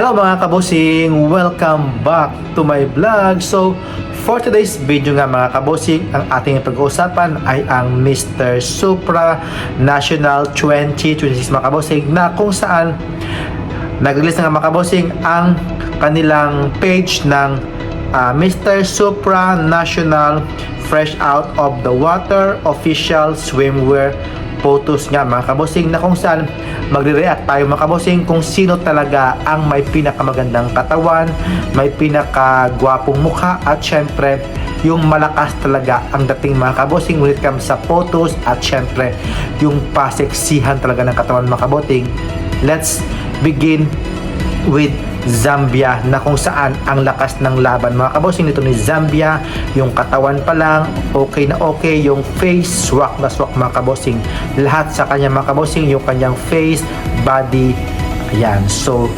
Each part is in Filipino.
Hello mga kabosing! Welcome back to my vlog. So, for today's video nga mga kabosing, ang ating pag-uusapan ay ang Mr. Supra National 2026 mga kabosing, na kung saan nag-release na nga mga kabosing ang kanilang page ng Mr. Supra National Fresh Out of the Water official swimwear photos nga mga kabosing, na kung saan magre-react tayo mga kabosing kung sino talaga ang may pinakamagandang katawan, may pinakagwapong mukha, at syempre yung malakas talaga ang dating mga kabosing when it comes sa photos, at syempre yung paseksihan talaga ng katawan mga kabosing. Let's begin with Zambia, na kung saan ang lakas ng laban mga kabosing nito ni Zambia. Yung katawan pa lang okay na okay, yung face swak na swak mga kabosing, lahat sa kanya mga kabosing, yung kanyang face, body, ayan. So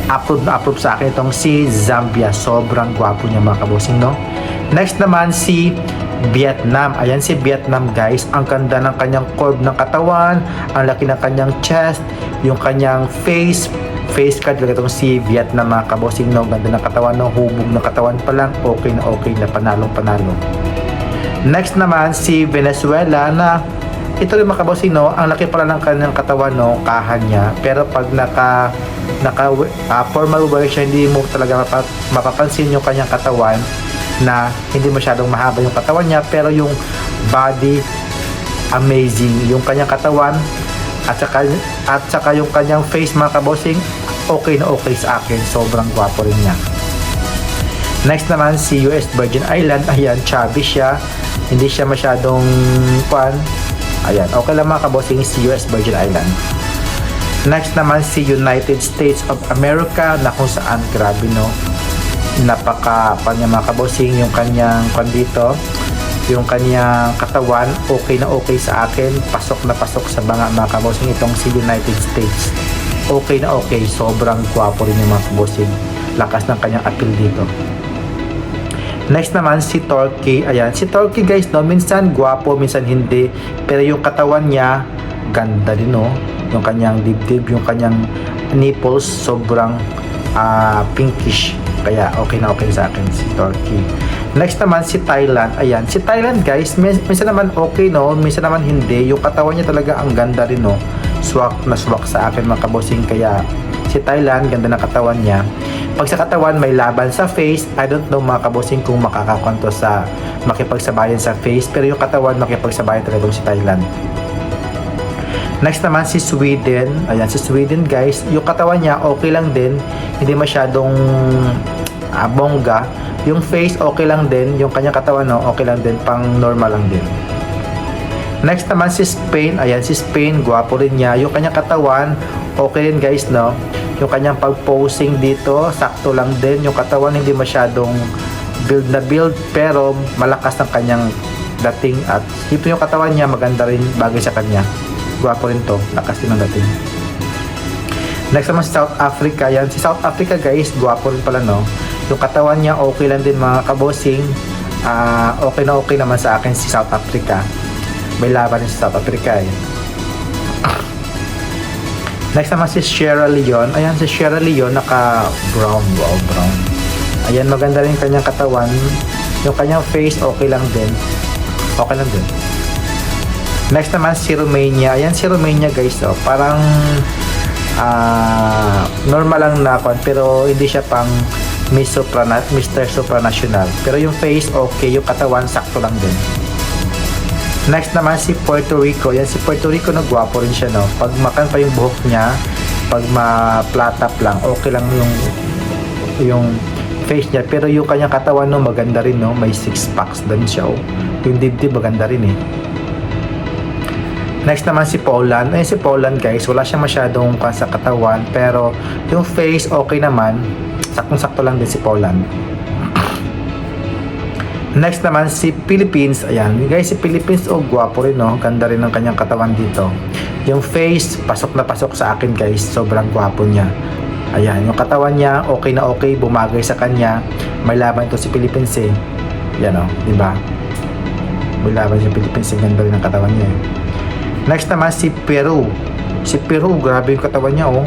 upload na upload sa akin itong si Zambia, sobrang gwapo niya mga kabosing, no? Next naman si Vietnam. Ayan si Vietnam guys, ang ganda ng kanyang curve ng katawan, ang laki ng kanyang chest, yung kanyang face card lang itong si Vietnam mga kabosing, no? Ganda ng katawan, no? Hubog ng katawan pa lang, okay na panalo. Next naman si Venezuela, na ito rin mga kabosing, no? Ang laki pala ng kanyang katawan, no? Kahan niya, pero pag naka formal wear siya, hindi mo talaga mapapansin yung kanyang katawan, na hindi masyadong mahaba yung katawan niya, pero yung body amazing, yung kanyang katawan at saka yung kanyang face mga kabosing, okay na okay sa akin, sobrang gwapo rin niya. Next naman si US Virgin Island. Ayan, chubby siya, hindi siya masyadong ayan, okay lang mga kabosing si US Virgin Island. Next naman si United States of America, na kung saan grabe, no? Napaka niya mga kabosing, yung kanyang dito, yung kanyang katawan okay na okay sa akin, pasok na pasok sa mga kabosing itong si United States, okay na okay, sobrang gwapo rin yung mga kabosing, lakas ng kanyang appeal dito. Next naman si Turkey. Ayan si Turkey guys, no? Minsan gwapo, minsan hindi, pero yung katawan niya ganda din, no? Yung kanyang dibdib, yung kanyang nipples sobrang pinkish, kaya okay na okay sa akin si Turkey. Next naman si Thailand. Ayan si Thailand guys, minsan naman okay, no? Minsan naman hindi, yung katawan niya talaga ang ganda rin, no? Swak na swak sa akin mga kabosing, kaya si Thailand, ganda ng katawan niya. Pag sa katawan may laban sa face, I don't know mga kabosing kung makakakonto sa makipagsabayan sa face, pero yung katawan makipagsabayan talaga si Thailand. Next naman si Sweden. Ayan si Sweden guys, yung katawan niya okay lang din, hindi masyadong bongga, yung face okay lang din, yung kanyang katawan, no, okay lang din, pang normal lang din. Next naman si Spain. Ayan si Spain, gwapo rin niya, yung kanyang katawan okay rin guys, no? Yung kanyang pag-posing dito sakto lang din, yung katawan hindi masyadong build na build, pero malakas ng kanyang dating, at yung katawan niya maganda rin, bagay sa kanya, gwapo rin to, lakas din ng dating. Next naman si South Africa. Yan si South Africa guys, gwapo rin pala, no? Yung katawan niya okay lang din mga kabosing, okay na okay naman sa akin si South Africa, may laban din si South Africa eh. Next naman si Sierra Leone. Ayan si Sierra Leone, naka brown, wow, brown. Ayan, maganda rin kanyang katawan, yung kanyang face okay lang din, Next naman si Romania. Ayan si Romania guys, oh, parang normal lang na pero hindi siya pang Mr. Supranational, pero yung face okay, yung katawan sakto lang din. Next naman si Puerto Rico. Yan si Puerto Rico, na gwapo rin siya, no? Pag makan pa yung buhok niya, pag ma-flat up lang, okay lang yung face niya, pero yung kanyang katawan, no, maganda rin, no? May 6 packs din siya, oh. Yung dibdib maganda rin eh. Next naman si Poland. Si Poland guys, wala siya masyadong sa katawan, pero yung face okay naman, saktong-sakto lang din si Poland. Next naman si Philippines. Ayan guys, si Philippines, oh, gwapo rin, no? Ganda rin ng kanyang katawan dito, yung face pasok na pasok sa akin guys, sobrang gwapo niya. Ayan, yung katawan niya okay na okay, bumagay sa kanya, may laban to si Philippines eh. Yan, oh, diba? May laban si Philippines, ganda rin ng katawan niya eh. Next naman si Peru. Si Peru, grabe yung katawan niya, oh.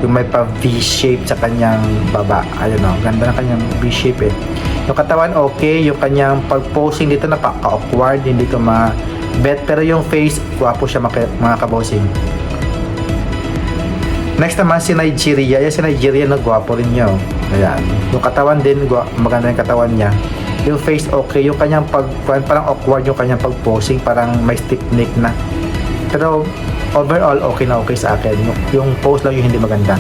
yung may pa V-shape sa kanyang baba. Ayun o, ganda ng kanyang V-shape eh. Yung katawan okay, yung kanyang pag-posing dito napaka-awkward, hindi ko ma-bet, pero yung face, gwapo siya mga kabosing. Next naman si Nigeria. Yan si Nigeria na gwapo rin niya. Oh. Ayan. Yung katawan din, maganda yung katawan niya. Yung face okay, yung kanyang parang awkward yung kanyang pag-posing, parang may stiff neck na. Pero overall okay na okay sa akin. Yung pose lang yung hindi maganda.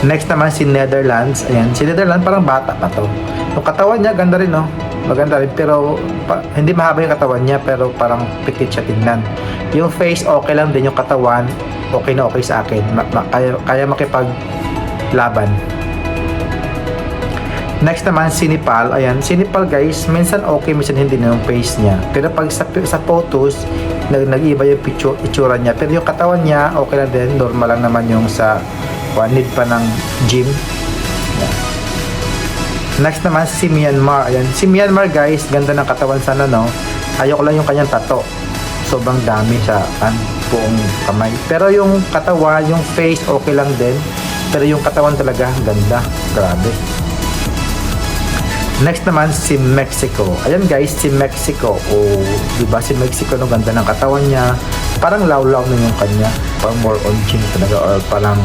Next naman si Netherlands. Ayan, si Netherlands parang bata pa to. Yung katawan niya ganda rin, no. Maganda rin, pero hindi mahaba yung katawan niya, pero parang pikit siya tingnan. Yung face okay lang din, yung katawan okay na okay sa akin. Kaya makipaglaban. Next naman si Nepal. Ayan, si Nepal guys, minsan okay, minsan hindi na yung face niya. Pero pag sa photos, nag-iba yung itsura niya. Pero yung katawan niya okay lang din, normal lang naman yung sa need pa ng gym. Ayan. Next naman si Myanmar. Ayan, si Myanmar guys, ganda ng katawan sana, no. Ayoko lang yung kanyang tato. Sobrang dami sa buong kamay. Pero yung katawan, yung face okay lang din. Pero yung katawan talaga ganda. Grabe. Next naman si Mexico. Ayan guys, si Mexico. Oh, di ba si Mexico, no, ganda ng katawan niya. Parang lawlaw na yung kanya. Parang more on gym talaga, or parang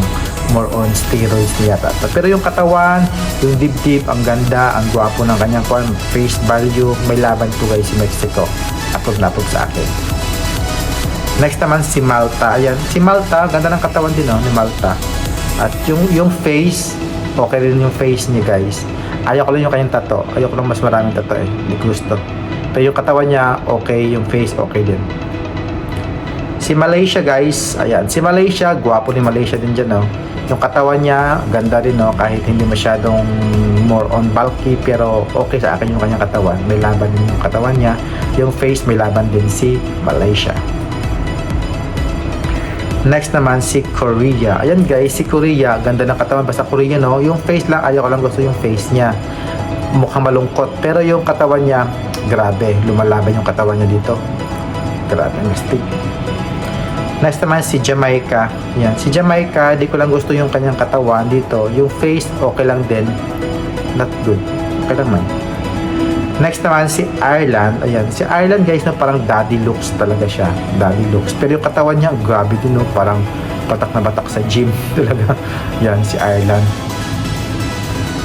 more on steroids niya yata. Pero yung katawan, yung dibdib, ang ganda, ang gwapo ng kanyang face value. May laban to guys si Mexico. Apog na apog sa akin. Next naman si Malta. Ayan, si Malta, ganda ng katawan din, no, ni Malta. At yung face, okay rin yung face niya guys. Ayoko lang yung kanyang tato. Ayoko lang mas maraming tato eh. Hindi ko gusto. Pero yung katawan niya, okay. Yung face, okay din. Si Malaysia guys. Ayan. Si Malaysia, gwapo ni Malaysia din dyan, no. Yung katawan niya, ganda rin, no. Kahit hindi masyadong more on bulky. Pero okay sa akin yung kanyang katawan. May laban din yung katawan niya. Yung face, may laban din si Malaysia. Next naman si Korea. Ayan guys, si Korea, ganda ng katawan, basta Korea, no. Yung face lang, ayoko lang, gusto yung face niya. Mukhang malungkot, pero yung katawan niya, grabe, lumalaban yung katawan niya dito. Grabe, mastig. Next naman si Jamaica. Ayan, si Jamaica, di ko lang gusto yung kanyang katawan dito. Yung face, okay lang din. Not good. Okay lang man. Next naman si Ireland. Ayan, si Ireland guys, no, parang daddy looks talaga siya. Daddy looks. Pero yung katawan niya, grabe din, no, parang batak na batak sa gym talaga. Yan, si Ireland.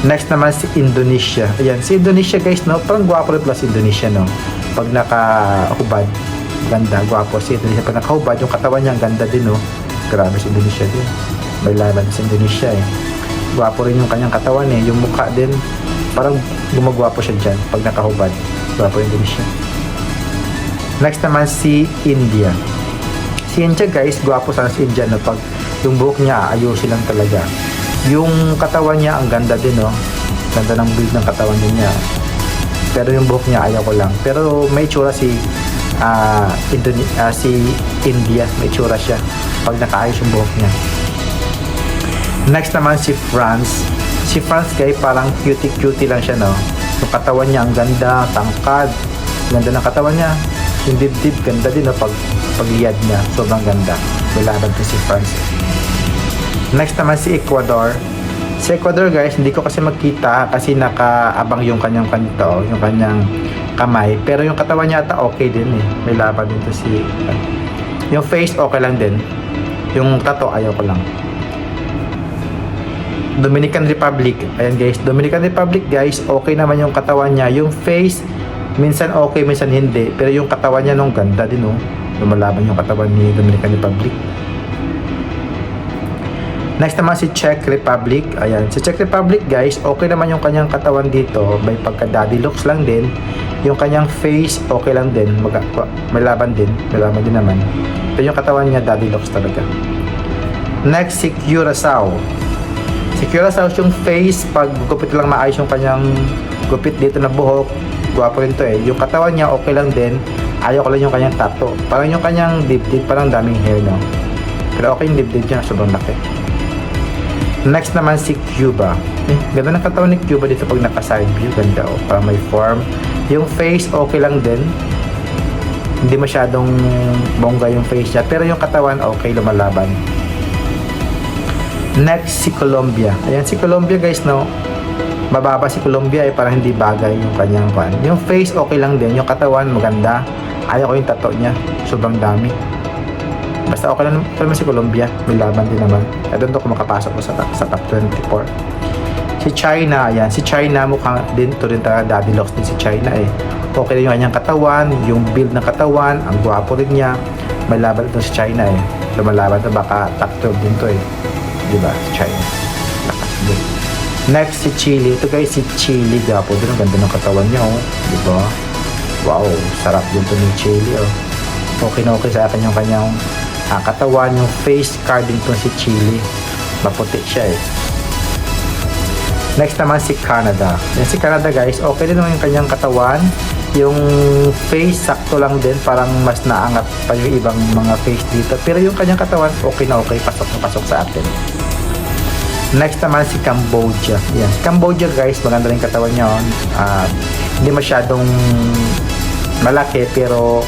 Next naman si Indonesia. Ayan, si Indonesia guys, no, parang gwapo rin plus Indonesia, no. Pag nakahubad, ganda, gwapo si Indonesia. Pag nakahubad, yung katawan niya, ganda din, no. Grabe si Indonesia din. May laban si Indonesia eh. Gwapo rin yung kanyang katawan eh. Yung mukha din, parang gumagwapo siya dyan pag nakahubad. Gwapo yung Indonesia. Next naman si India. Si India guys, gwapo sana si India, no? Pag yung buhok niya, ayusin lang talaga. Yung katawan niya, ang ganda din, no? Ganda ng build ng katawan din niya. Pero yung buhok niya, ayaw ko lang. Pero may tsura si India. May tsura siya pag nakaayos yung buhok niya. Next naman si France. Si France guys, parang cutie lang siya, no. Yung katawan niya, ang ganda, tangkad. Ganda ng katawan niya. Yung dibdib, ganda din, no, pagliyad niya. Sobrang ganda. May laban to si France. Next naman si Ecuador. Si Ecuador guys, hindi ko kasi magkita kasi nakaabang yung kanyang kanto, yung kanyang kamay. Pero yung katawan niya ata okay din eh. May laban din to si... Yung face okay lang din. Yung tato ayaw ko lang. Dominican Republic. Ayan guys, Dominican Republic guys, okay naman yung katawan niya. Yung face, minsan okay, minsan hindi. Pero yung katawan niya, nung ganda din, no. Lumalaban yung katawan ni Dominican Republic. Next naman si Czech Republic. Ayan, si Czech Republic guys, okay naman yung kanyang katawan dito. May pagka-daddy looks lang din. Yung kanyang face, okay lang din. May laban din. May laban din naman. Pero yung katawan niya, daddy looks talaga. Next, si Curaçao. Si Curaçao, yung face, pag gupit lang maayos yung kanyang gupit dito na buhok, gwapo rin to eh. Yung katawan niya, okay lang din. Ayaw ko lang yung kanyang tato. Parang yung kanyang dibdib, parang daming hair, no? Pero okay yung dibdib niya, sobrang laki. Next naman si Cuba. Ganda ng katawan ni Cuba dito pag naka-side view. Ganda, oh. Parang may form. Yung face, okay lang din. Hindi masyadong bongga yung face niya. Pero yung katawan, okay, lumalaban. Next, si Colombia. Ayan, si Colombia guys, no? Mababa si Colombia parang hindi bagay yung kanyang pan. Yung face, okay lang din. Yung katawan, maganda. Ayaw ko yung tattoo niya. Sobrang dami. Basta okay lang naman si Colombia. May laban din naman. I don't know kung makapasok ko sa top 24. Si China, ayan. Si China, mukhang din to rin talaga daddy locks din si China eh. Okay rin yung kanyang katawan, yung build ng katawan, ang gwapo rin niya. May laban ito si China eh. Lumalaban to, baka top 12 din to eh. Diba? Si China. Next, si Chile. Ito guys, si Chile. Gwapo din. Ang ganda ng katawan niya oh. Diba? Wow, sarap din to ni Chile oh. Okay na okay sa akin yung kanyang katawan, yung face carding to si Chile. Maputi siya eh. Next naman si Canada. Yan si Canada guys, okay din naman yung kanyang katawan. Yung face, sakto lang din. Parang mas naangat pa yung ibang mga face dito. Pero yung kanyang katawan, okay na okay. Pasok na pasok sa atin. Next naman si Cambodia. Yan. Si Cambodia guys, maganda rin katawan niya. Hindi masyadong malaki pero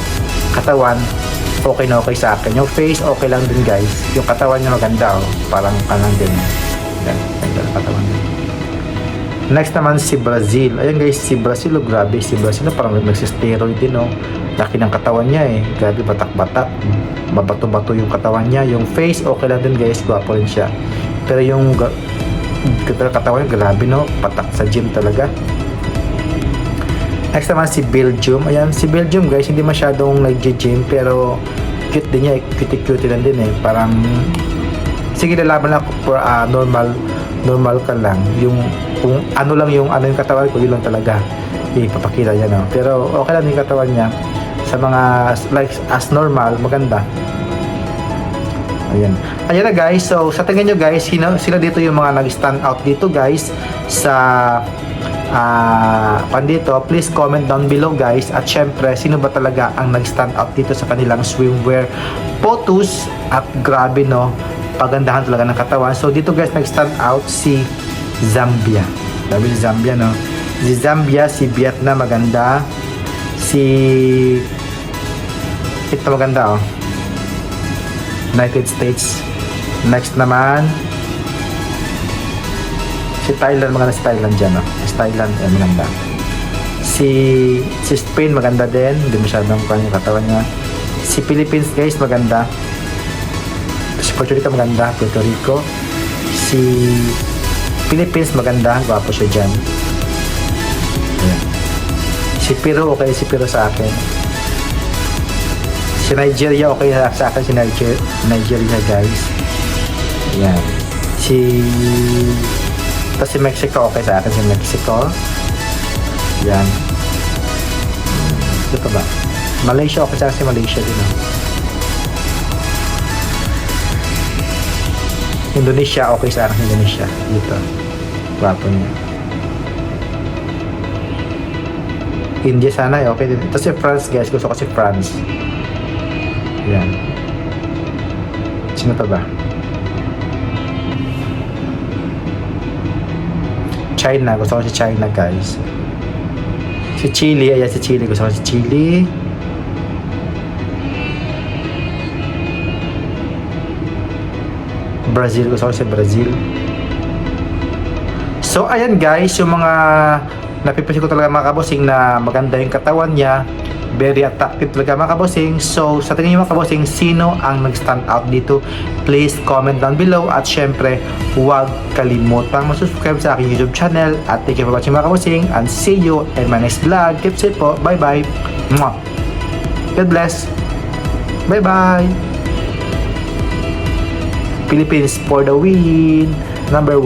katawan okay na okay sa akin. Yung face okay lang din guys. Yung katawan niya maganda oh. Parang kanang din. Yan, ganda ng katawan niya. Next naman si Brazil. Ayan guys, si Brazil oh, grabe. Si Brazil oh, parang nagsisteroid din oh. Laki ng katawan niya eh. Grabe, batak-batak. Mabato-bato yung katawan niya. Yung face okay lang din guys. Gwapo rin siya. Pero yung katawan niya grabe no. Patak sa gym talaga. Next naman si Belgium. Ayan, si Belgium guys, hindi masyadong nag-gym pero cute din niya. Cute lang din eh. Parang sige, lalaban lang for normal ka lang. Yung kung ano lang yung katawan ko, yun lang talaga ipapakita niya no. Pero okay lang yung katawan niya. Sa mga like as normal, maganda. Ayan. Ayan na guys. So sa tingin nyo guys, sila dito yung mga nag-stand out dito guys sa pandito, please comment down below guys. At syempre, sino ba talaga ang nag-stand out dito sa kanilang swimwear photos. At grabe no, pagandahan talaga ng katawan. So dito guys, nag-stand out si Zambia. Sabi si Zambia no. Si Zambia, si Vietnam maganda. Ito maganda oh. United States. Next naman si Thailand, maganda si Thailand dyan oh. Thailand, maganda. Si Spain, maganda din. Hindi masyadong kanyang katawan niya. Si Philippines, guys, maganda. Si Puerto Rico, maganda. Puerto Rico. Si Philippines, maganda. Gwapo siya dyan. Ayan. Si Peru, okay. Si Peru sa akin. Si Nigeria, okay sa akin. Si Nigeria, guys. Ayan. Tapos si Mexico, okay sa akin si Mexico. Yan. Ito ba? Malaysia, okay sa akin si Malaysia din. Indonesia, okay sa akin si Indonesia. Dito. Gwapo niya. India sana, okay din. Ito si France, guys. Gusto ko si France. Yan. Sino to ba? China, gusto ko si China guys. Si Chile, ayan si Chile, gusto ko si Chile. Brazil, gusto ko si Brazil. So ayan guys, yung mga napipansin ko talaga mga kabosing na maganda yung katawan niya. Very attractive talaga mga kabosing. So sa tingin nyo mga kabosing, sino ang nag-stand out dito? Please comment down below. At syempre, huwag kalimutang mag-subscribe sa aking YouTube channel. At thank you for watching mga kabosing. And see you in my next vlog. Keep safe po. Bye bye. God bless. Bye bye. Philippines for the win. Number 1.